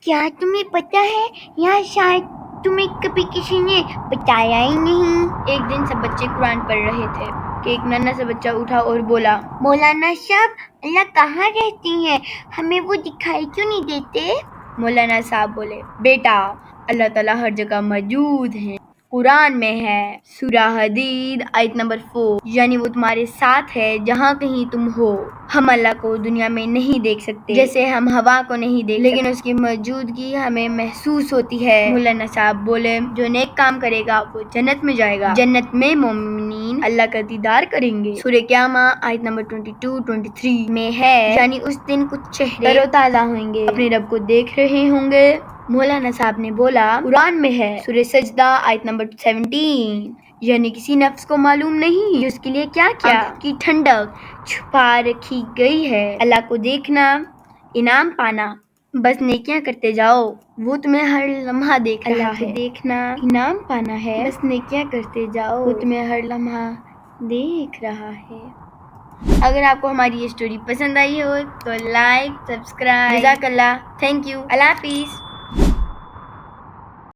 کیا تمہیں پتا ہے یا شاید تمہیں کبھی کسی نے بتایا ہی نہیں؟ ایک دن سب بچے قرآن پڑھ رہے تھے کہ ایک ننھا سا بچہ اٹھا اور بولا، مولانا صاحب، اللہ کہاں رہتے ہیں؟ ہمیں وہ دکھائی کیوں نہیں دیتے؟ مولانا صاحب بولے، بیٹا اللہ تعالیٰ ہر جگہ موجود ہیں، قرآن میں ہے، سورہ حدید آیت نمبر 4، یعنی وہ تمہارے ساتھ ہے جہاں کہیں تم ہو۔ ہم اللہ کو دنیا میں نہیں دیکھ سکتے، جیسے ہم ہوا کو نہیں دیکھ سکتے، لیکن اس کی موجودگی ہمیں محسوس ہوتی ہے۔ مولانا صاحب بولے، جو نیک کام کرے گا وہ جنت میں جائے گا، جنت میں مومنین اللہ کا دیدار کریں گے۔ سورہ قیامہ آیت نمبر 22-23 میں ہے، یعنی اس دن کچھ چہرے تر و تازہ ہوئیں گے، اپنے رب کو دیکھ رہے ہوں گے۔ مولانا صاحب نے بولا، قرآن میں ہے، سورہ سجدہ آیت نمبر 17، یعنی کسی نفس کو معلوم نہیں کہ اس کے لیے کیا آنکھ کی ٹھنڈک چھپا رکھی گئی ہے۔ اللہ کو دیکھنا، انعام پانا، بس نیکیاں کرتے جاؤ، وہ تمہیں ہر لمحہ دیکھ رہا ہے۔ اللہ کو دیکھنا، انعام پانا ہے، بس نیکیاں کرتے جاؤ، وہ تمہیں ہر لمحہ دیکھ رہا ہے۔ اگر آپ کو ہماری یہ اسٹوری پسند آئی ہو تو لائک، سبسکرائب، جزاک اللہ، تھینک یو، اللہ حافظ۔